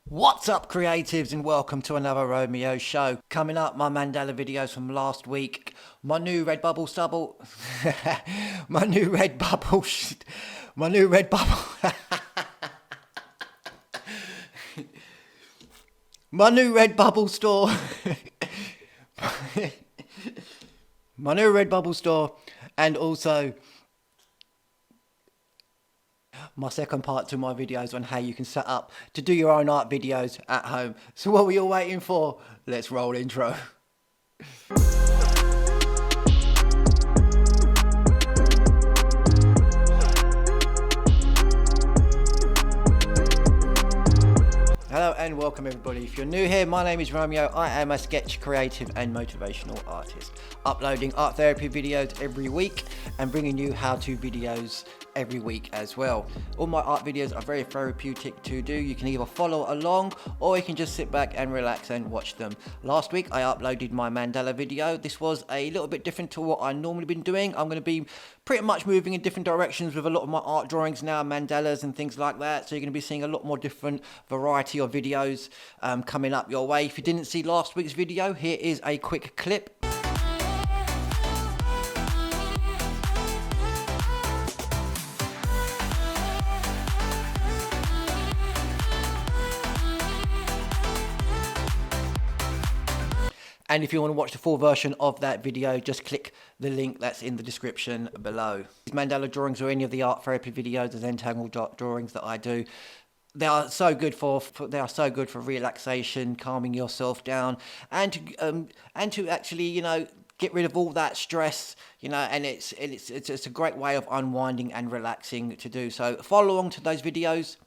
What's up, creatives, and welcome to another Romeo show. Coming up, my mandala videos from last week, my new RedBubble stubble, my new RedBubble, my new RedBubble, my new RedBubble store, my new RedBubble store, and also my second part to my videos on how you can set up to do your own art videos at home. So what were you all waiting for? Let's roll intro. Hello and welcome everybody. If you're new here, my name is Romeo. I am a sketch creative and motivational artist, uploading art therapy videos every week and bringing you how-to videos every week as well. All my art videos are very therapeutic to do. You can either follow along or you can just sit back and relax and watch them. Last week I uploaded my mandala video. This was a little bit different to what I normally been doing. I'm going to be pretty much moving in different directions with a lot of my art drawings now, mandalas and things like that. So you're going to be seeing a lot more different variety of videos coming up your way. If you didn't see last week's video, here is a quick clip. And if you want to watch the full version of that video, just click the link that's in the description below. These mandala drawings or any of the art therapy videos, the Zentangle drawings that I do, they are so good for relaxation, calming yourself down, and to actually, you know, get rid of all that stress, you know, and it's a great way of unwinding and relaxing to do. So follow along to those videos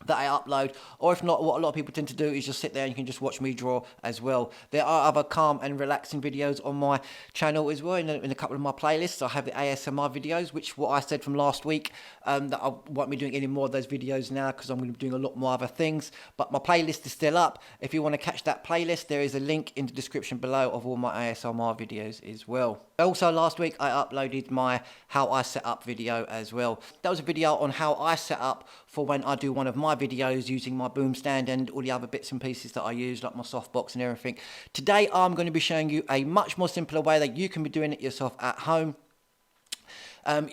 that I upload, or if not, what a lot of people tend to do is just sit there and you can just watch me draw as well. There are other calm and relaxing videos on my channel as well, in a couple of my playlists. I have the ASMR videos, which what I said from last week, that I won't be doing any more of those videos now because I'm going to be doing a lot more other things, but my playlist is still up. If you want to catch that playlist, there is a link in the description below of all my ASMR videos as well. Also last week I uploaded my how I set up video as well. That was a video on how I set up for when I do one of my videos using my boom stand and all the other bits and pieces that I use, like my softbox and everything. Today I'm going to be showing you a much more simpler way that you can be doing it yourself at home,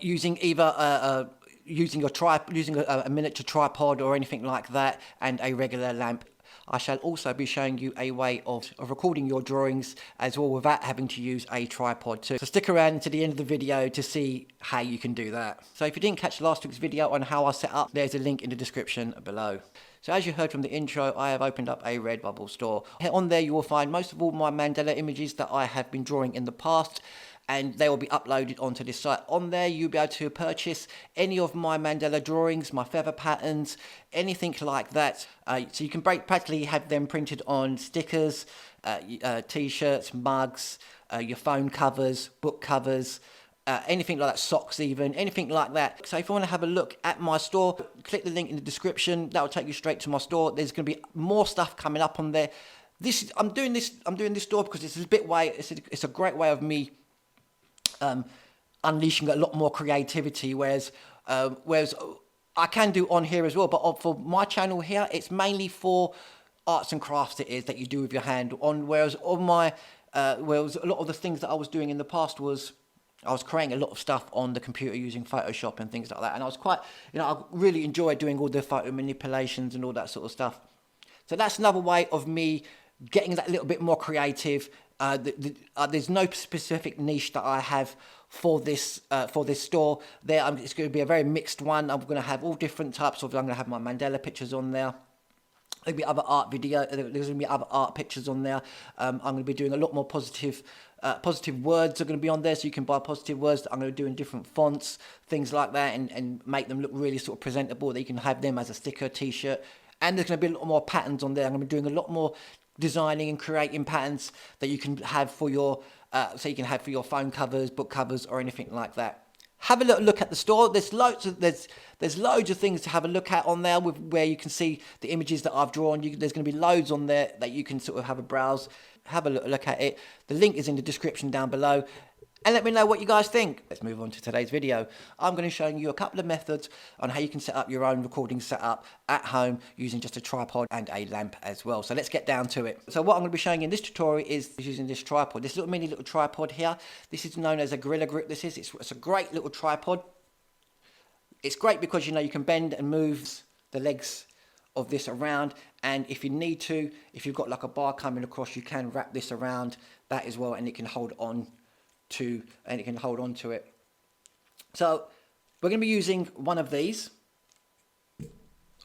using either using a miniature tripod or anything like that, and a regular lamp. I shall also be showing you a way of recording your drawings as well without having to use a tripod too. So stick around to the end of the video to see how you can do that. So if you didn't catch last week's video on how I set up, there's a link in the description below. So as you heard from the intro, I have opened up a RedBubble store. On there you will find most of all my mandala images that I have been drawing in the past, and they will be uploaded onto this site. On there, you'll be able to purchase any of my mandala drawings, my feather patterns, anything like that. So you can practically have them printed on stickers, t-shirts, mugs, your phone covers, book covers, anything like that, socks even, anything like that. So if you want to have a look at my store, click the link in the description. That will take you straight to my store. There's going to be more stuff coming up on there. I'm doing this store because it's a great way of me unleashing a lot more creativity, whereas I can do on here as well, but for my channel here, it's mainly for arts and crafts that you do with your hand. Whereas on my whereas a lot of the things that I was doing in the past was I was creating a lot of stuff on the computer using Photoshop and things like that, and I was quite, you know, I really enjoyed doing all the photo manipulations and all that sort of stuff. So that's another way of me getting that little bit more creative. There's no specific niche that I have for this store. It's going to be a very mixed one. I'm going to have all different types of. I'm going to have my mandala pictures on there. There'll be other art video. There's going to be other art pictures on there. I'm going to be doing a lot more positive words are going to be on there, so you can buy positive words that I'm going to do in different fonts, things like that, and make them look really sort of presentable. That you can have them as a sticker, t-shirt, and there's going to be a lot more patterns on there. I'm going to be doing a lot more designing and creating patterns that you can have for your phone covers, book covers, or anything like that. Have a little look at the store. There's loads of things to have a look at on there, where you can see the images that I've drawn. There's going to be loads on there that you can sort of have a browse, have a look at it. The link is in the description down below. and let me know what you guys think. Let's move on to today's video. I'm going to show you a couple of methods on how you can set up your own recording setup at home using just a tripod and a lamp as well. So let's get down to it. So what I'm going to be showing in this tutorial is using this tripod, this little mini little tripod here. This is known as a Gorilla Grip. It's a great little tripod. It's great because you can bend and move the legs of this around, and if you need to, if you've got like a bar coming across, you can wrap this around that as well, and it can hold on to it. So we're going to be using one of these.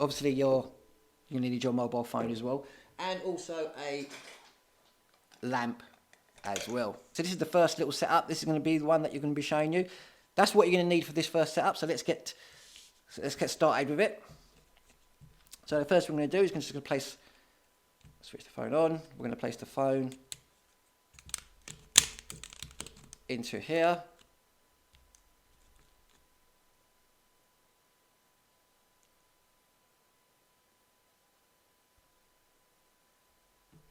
Obviously you need your mobile phone as well, and also a lamp as well. So this is the first little setup. This is going to be the one that you're going to be showing you. That's what you're going to need for this first setup. So let's get started with it. So the first thing we're going to do is just going to switch the phone on. We're going to place the phone into here.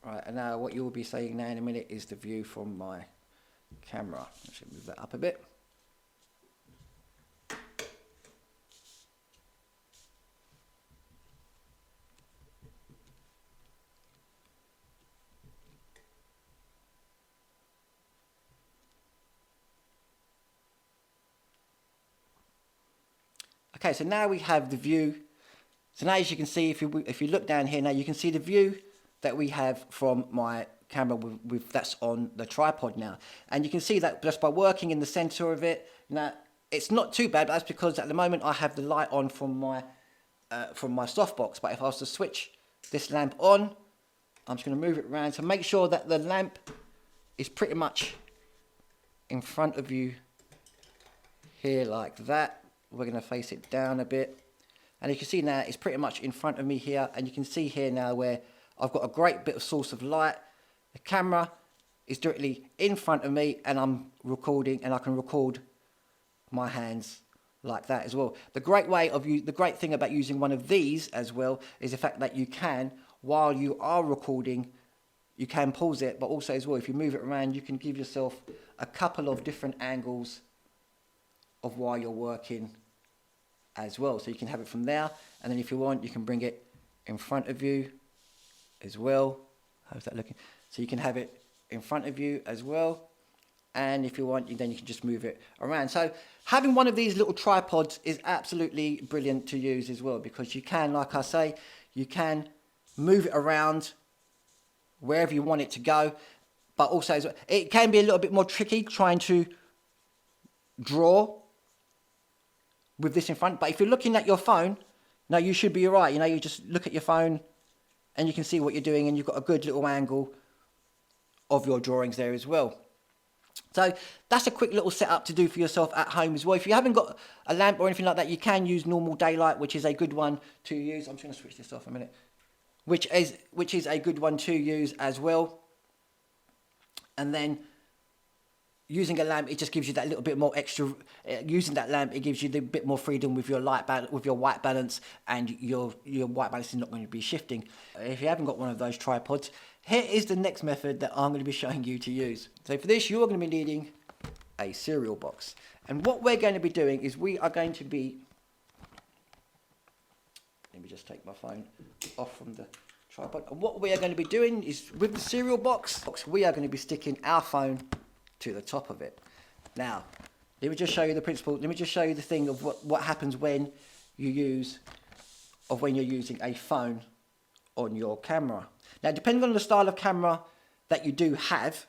Right, and now what you will be seeing now in a minute is the view from my camera. I should move that up a bit. Okay, so now we have the view. So now, as you can see, if you look down here now, you can see the view that we have from my camera that's on the tripod now. And you can see that just by working in the center of it, now it's not too bad, but that's because at the moment I have the light on from my softbox. But if I was to switch this lamp on, I'm just going to move it around to make sure that the lamp is pretty much in front of you here like that. We're going to face it down a bit, and you can see now it's pretty much in front of me here, and you can see here now where I've got a great bit of source of light. The camera is directly in front of me, and I'm recording, and I can record my hands like that as well. The great thing about using one of these as well is the fact that you can, while you are recording, you can pause it, but also as well, if you move it around, you can give yourself a couple of different angles of while you're working as well. So you can have it from there, and then if you want, you can bring it in front of you as well. How's that looking? So you can have it in front of you as well, and if you want, then you can just move it around. So having one of these little tripods is absolutely brilliant to use as well, because you can, like I say, you can move it around wherever you want it to go, but also as well, it can be a little bit more tricky trying to draw with this in front. But if you're looking at your phone, now you should be alright. You just look at your phone and you can see what you're doing, and you've got a good little angle of your drawings there as well. So that's a quick little setup to do for yourself at home as well. If you haven't got a lamp or anything like that, you can use normal daylight, which is a good one to use. I'm just going to switch this off a minute. Which is a good one to use as well. And then using a lamp, it just gives you that little bit more extra. Using that lamp, it gives you the bit more freedom with your with your white balance, and your white balance is not going to be shifting. If you haven't got one of those tripods, here is the next method that I'm going to be showing you to use. So for this, you're going to be needing a cereal box, and what we're going to be doing is we are going to be. Let me just take my phone off from the tripod. And what we are going to be doing is with the cereal box, we are going to be sticking our phone to the top of it. Now, let me just show you the principle. Let me just show you the thing of what happens when you're using a phone on your camera. Now, depending on the style of camera that you do have,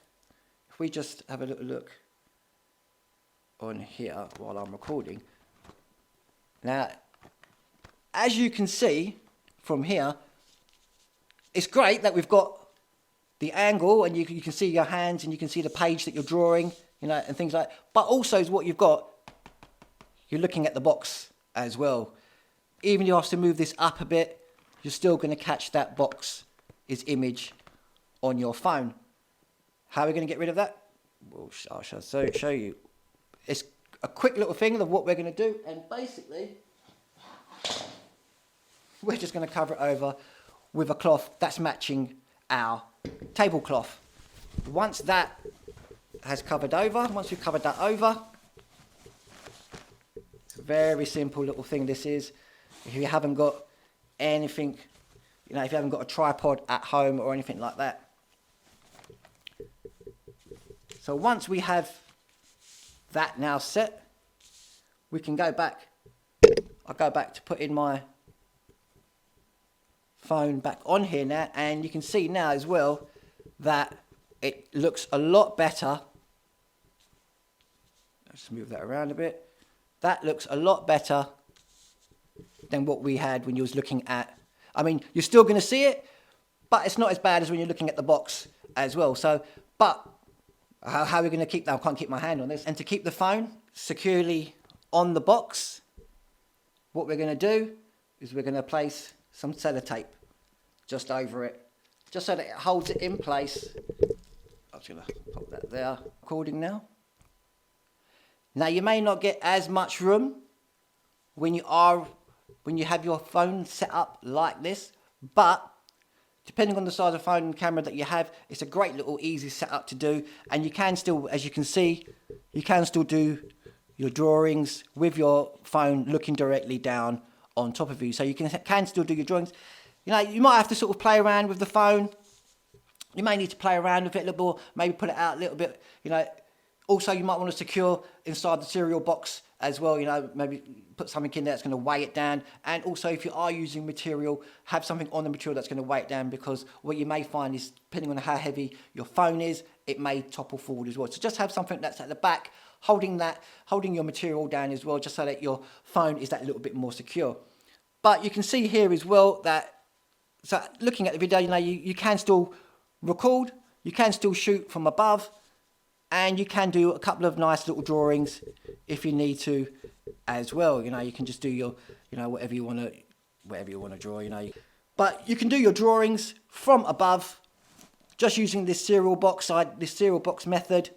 if we just have a little look on here while I'm recording. Now, as you can see from here, it's great that we've got the angle, and you can see your hands, and you can see the page that you're drawing, and things like that. But also is what you've got, you're looking at the box as well. Even if you have to move this up a bit, you're still going to catch that box's image on your phone. How are we going to get rid of that? Well, I shall show you. It's a quick little thing of what we're going to do, and basically, we're just going to cover it over with a cloth that's matching our tablecloth. Once that has covered over. Once we've covered that over, it's a very simple little thing this is. If you haven't got anything, you know, if you haven't got a tripod at home or anything like that. So once we have that now set, we can go back. I'll go back to put in my phone back on here now, and you can see now as well that it looks a lot better. Let's move that around a bit. That looks a lot better than what we had when you was looking at. I mean, you're still going to see it, but it's not as bad as when you're looking at the box as well. So, but how are we going to keep that? I can't keep my hand on this. And to keep the phone securely on the box, what we're going to do is we're going to place some sellotape just over it, just so that it holds it in place. I'm just going to pop that there. Recording now. Now you may not get as much room when you have your phone set up like this, but depending on the size of phone and camera that you have, it's a great little easy setup to do, and you can still, as you can see, you can still do your drawings with your phone looking directly down on top of you. So you can still do your drawings. You know, you might have to sort of play around with the phone. You may need to play around with it a little bit, maybe put it out a little bit, you know. Also, you might want to secure inside the cereal box as well, you know, maybe put something in there that's going to weigh it down. And also, if you are using material, have something on the material that's going to weigh it down, because what you may find is, depending on how heavy your phone is, it may topple forward as well. So just have something that's at the back, holding your material down as well, just so that your phone is that little bit more secure. But you can see here as well that, so looking at the video, you know, you can still record, you can still shoot from above, and you can do a couple of nice little drawings if you need to as well. You know, you can just do your, you know, whatever you want to draw, you know. But you can do your drawings from above just using this cereal box method.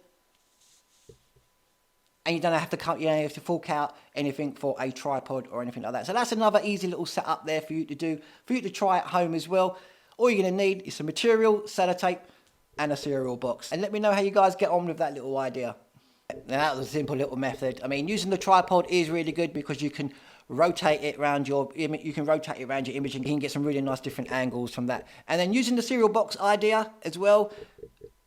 And you don't have to fork out anything for a tripod or anything like that. So that's another easy little setup there for you to do, for you to try at home as well. All you're going to need is some material, sellotape, and a cereal box. And let me know how you guys get on with that little idea. Now that was a simple little method. I mean, using the tripod is really good because you can rotate it around your image. You can rotate it around your image, and you can get some really nice different angles from that. And then using the cereal box idea as well,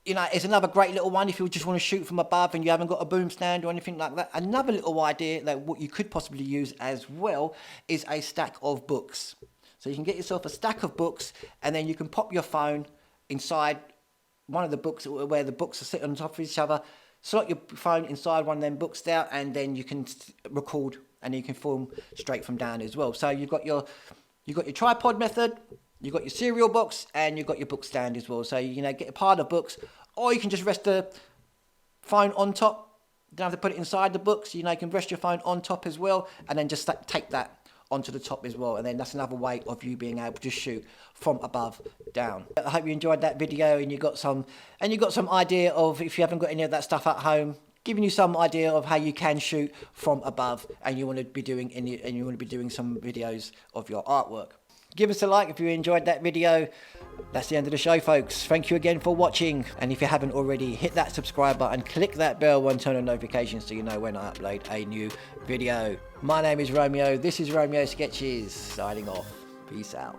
you know, it's another great little one if you just want to shoot from above and you haven't got a boom stand or anything like that. Another little idea that what you could possibly use as well is a stack of books. So you can get yourself a stack of books, and then you can pop your phone inside one of the books where the books are sitting on top of each other. Slot your phone inside one of them books there, and then you can record, and you can film straight from down as well. So you've got your tripod method, you've got your cereal box, and you've got your book stand as well. So, you know, get a pile of books, or you can just rest the phone on top. You don't have to put it inside the books. You know, you can rest your phone on top as well, and then just take that onto the top as well. And then that's another way of you being able to shoot from above down. I hope you enjoyed that video, and you got some idea of, if you haven't got any of that stuff at home, giving you some idea of how you can shoot from above, and you want to be doing some videos of your artwork. Give us a like if you enjoyed that video. That's the end of the show, folks. Thank you again for watching, and if you haven't already, hit that subscribe button, click that bell and turn on notifications so you know when I upload a new video. My name is Romeo. This is Romeo Sketches, signing off. Peace out.